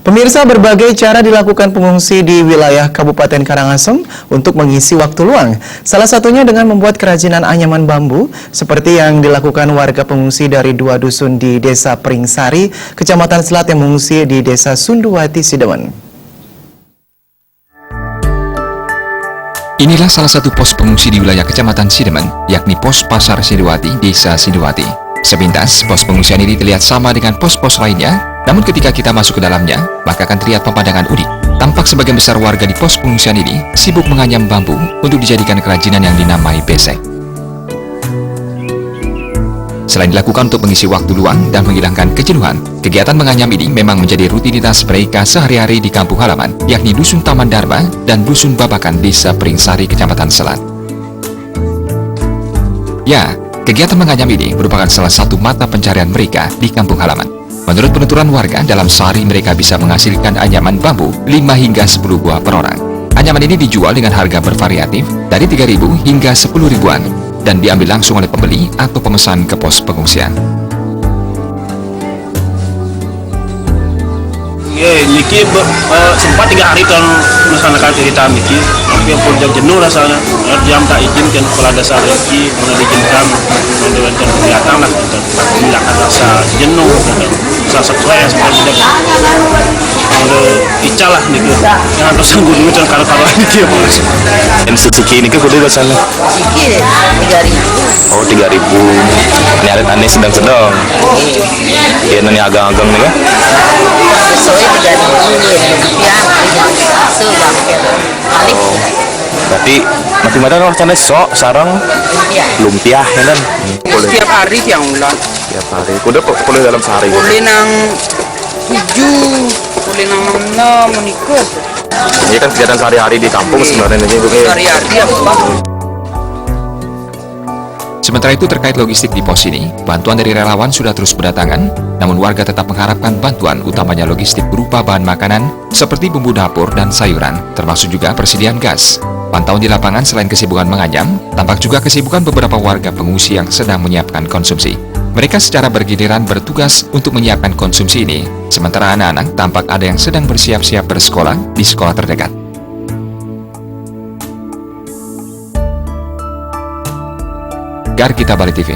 Pemirsa, berbagai cara dilakukan pengungsi di wilayah Kabupaten Karangasem untuk mengisi waktu luang. Salah satunya dengan membuat kerajinan anyaman bambu, seperti yang dilakukan warga pengungsi dari 2 dusun di Desa Pringsari, Kecamatan Selat yang mengungsi di Desa Sunduwati, Sidemen. Inilah salah satu pos pengungsi di wilayah Kecamatan Sidemen, yakni pos Pasar Siduwati, Desa Siduwati. Sepintas, pos pengungsian ini terlihat sama dengan pos-pos lainnya, namun ketika kita masuk ke dalamnya, maka akan terlihat pemandangan unik. Tampak sebagian besar warga di pos pengungsian ini sibuk menganyam bambu untuk dijadikan kerajinan yang dinamai besek. Selain dilakukan untuk mengisi waktu luang dan menghilangkan kejenuhan, kegiatan menganyam ini memang menjadi rutinitas mereka sehari-hari di kampung halaman, yakni Dusun Taman Dharma dan Dusun Babakan, Desa Pringsari, Kecamatan Selat. Ya, kegiatan menganyam ini merupakan salah satu mata pencarian mereka di kampung halaman. Menurut penuturan warga, dalam sehari mereka bisa menghasilkan anyaman bambu 5 hingga 10 buah per orang. Anyaman ini dijual dengan harga bervariatif dari 3.000 hingga 10 ribuan dan diambil langsung oleh pembeli atau pemesan ke pos pengungsian. Miki sempat 3 hari kan melaksanakan cerita Miki, tapi pun jenuh rasanya. Jam tak izinkan kepala desa Miki mengizinkan menurunkan kegiatan lah, menghilangkan rasa jenuh, rasa stres, tidak ical lah nih, jangan terus sanggup dulu dan kalau ini dia mulus. Dan siki ini kudu rasanya. Siki 3.000. Oh 3.000. Ini aneh sedang-sedang. Iya nani agang-agang nih kan? Sesuai 3.000 rupiah, sebangkel. Balik. Berarti mati mana rasanya sok sarang lumpia ya kan? Setiap hari tiang ulang. Setiap hari. Kudu boleh dalam sehari. Boleh nang 7, boleh nang 6 menikah. Ini kan kegiatan sehari-hari di kampung sebenarnya ini. Sehari-hari apa? Sementara itu terkait logistik di pos ini, bantuan dari relawan sudah terus berdatangan, namun warga tetap mengharapkan bantuan utamanya logistik berupa bahan makanan seperti bumbu dapur dan sayuran, termasuk juga persediaan gas. Pantauan di lapangan selain kesibukan menganyam, tampak juga kesibukan beberapa warga pengungsi yang sedang menyiapkan konsumsi. Mereka secara bergiliran bertugas untuk menyiapkan konsumsi ini, sementara anak-anak tampak ada yang sedang bersiap-siap bersekolah di sekolah terdekat. Garkita Bali TV.